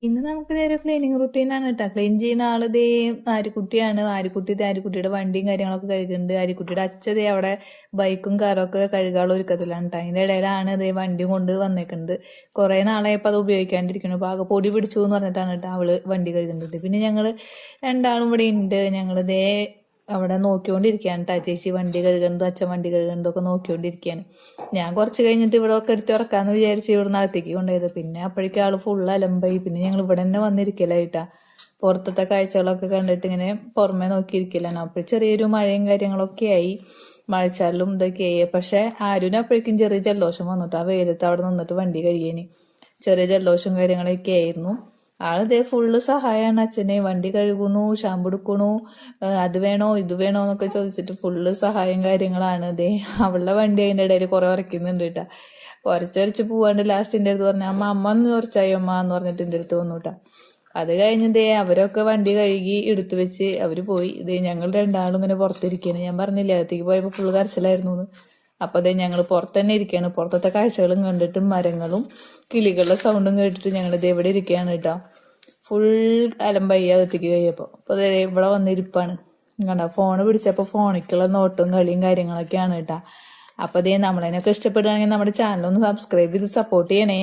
ഇന്ന് നമുക്ക് ഒരു ക്ലീനിങ് റുട്ടീനാണ് കേട്ടോ. ക്ലീൻ ചെയ്യുന്ന ആള് ദേ ആര്യക്കുട്ടിയാണ്. ആര്യക്കുട്ടിയുടെ വണ്ടിയും കാര്യങ്ങളൊക്കെ കഴുകുന്നുണ്ട്. ആര്യക്കുട്ടിയുടെ അച്ഛതേ അവിടെ ബൈക്കും കാറും ഒക്കെ കഴുകാനുള്ള ഒരുക്കത്തിലാണ് കേട്ടോ. അതിന്റെ ഇടയിലാണ് ഇതേ വണ്ടി കൊണ്ട് വന്നേക്കുന്നത്. കുറെ നാളായപ്പോൾ അത് ഉപയോഗിക്കാണ്ടിരിക്കുന്നു. അപ്പൊ ആകെ പൊടി പിടിച്ചു എന്ന് പറഞ്ഞിട്ടാണ് കേട്ടോ അവള് വണ്ടി കഴുകുന്നത്. പിന്നെ ഞങ്ങള് രണ്ടാളും ഇവിടെ ഉണ്ട്. ഞങ്ങള് ദേ അവിടെ നോക്കിക്കൊണ്ടിരിക്കുകയാണ് കേട്ടോ. ചേച്ചി വണ്ടി കഴുകുന്നതും അച്ഛൻ വണ്ടി കഴുകുന്നതും ഒക്കെ നോക്കിക്കൊണ്ടിരിക്കുകയാണ്. ഞാൻ കുറച്ച് കഴിഞ്ഞിട്ട് ഇവിടെ ഒക്കെ എടുത്ത് ഇറക്കാന്ന് വിചാരിച്ച് ഇവിടുന്ന് അകത്തേക്ക് കൊണ്ടുപോയത്. പിന്നെ അപ്പോഴേക്കും ആള് ഫുള്ള് അലമ്പായി. പിന്നെ ഞങ്ങൾ ഇവിടെ തന്നെ വന്നിരിക്കലായിട്ടാ. പുറത്തത്തെ കാഴ്ചകളൊക്കെ കണ്ടിട്ട് ഇങ്ങനെ പുറമെ നോക്കിയിരിക്കലാണ്. അപ്പോൾ ചെറിയൊരു മഴയും കാര്യങ്ങളൊക്കെ ആയി, മഴച്ചാലും ഇതൊക്കെ ആയി. പക്ഷെ ആരും അപ്പോഴേക്കും ചെറിയ ജലദോഷം വന്നിട്ട് ആ വെയിലത്ത് അവിടെ നിന്നിട്ട് വണ്ടി കഴിയാന് ചെറിയ ജലദോഷം കാര്യങ്ങളൊക്കെ ആയിരുന്നു. ആളിതേ ഫുള്ള് സഹായമാണ് അച്ഛനെ. വണ്ടി കഴുകണു, ഷാമ്പു എടുക്കണു, അത് വേണോ ഇത് വേണോ എന്നൊക്കെ ചോദിച്ചിട്ട് ഫുള്ള് സഹായം കാര്യങ്ങളാണ്. ഇതേ അവളുടെ വണ്ടി അതിൻ്റെ ഇടയിൽ കുറെ ഉറക്കുന്നുണ്ട് കേട്ടാ. ഉരച്ചൊരച്ച് പോവാണ്ട് ലാസ്റ്റ് എൻ്റെ അടുത്ത് പറഞ്ഞ അമ്മ ഒന്ന് ഉറച്ചായി അമ്മ എന്ന് പറഞ്ഞിട്ട് എൻ്റെ അടുത്ത് വന്നു കേട്ടാ. അത് കഴിഞ്ഞതേ അവരൊക്കെ വണ്ടി കഴുകി എടുത്തു വെച്ച് അവര് പോയി. ഇതേ ഞങ്ങൾ രണ്ടാളും ഇങ്ങനെ പുറത്തിരിക്കുകയാണ്. ഞാൻ പറഞ്ഞില്ലേ അകത്തേക്ക് പോയപ്പോൾ ഫുള്ള് കരച്ചിലായിരുന്നു എന്ന്. അപ്പൊ അതേ ഞങ്ങൾ പുറത്ത് തന്നെ ഇരിക്കുകയാണ്. പുറത്തത്തെ കാഴ്ചകളും കണ്ടിട്ട് മരങ്ങളും കിളികളുടെ സൗണ്ടും കേട്ടിട്ട് ഞങ്ങൾ ഇത് എവിടെ ഇരിക്കുകയാണ് കേട്ടോ. ഫുൾ അലമ്പായി അകത്തേക്ക് കഴിയപ്പോൾ. അപ്പൊ അതേ ഇവിടെ വന്നിരിപ്പാണ് കണ്ടോ. ഫോണ് പിടിച്ചപ്പോൾ ഫോണിക്കുള്ള നോട്ടും കളിയും കാര്യങ്ങളൊക്കെയാണ് കേട്ടോ. അപ്പൊ അതേ നമ്മളതിനൊക്കെ ഇഷ്ടപ്പെടുകയാണെങ്കിൽ നമ്മുടെ ചാനൽ ഒന്ന് സബ്സ്ക്രൈബ് ചെയ്ത് സപ്പോർട്ട് ചെയ്യണേ.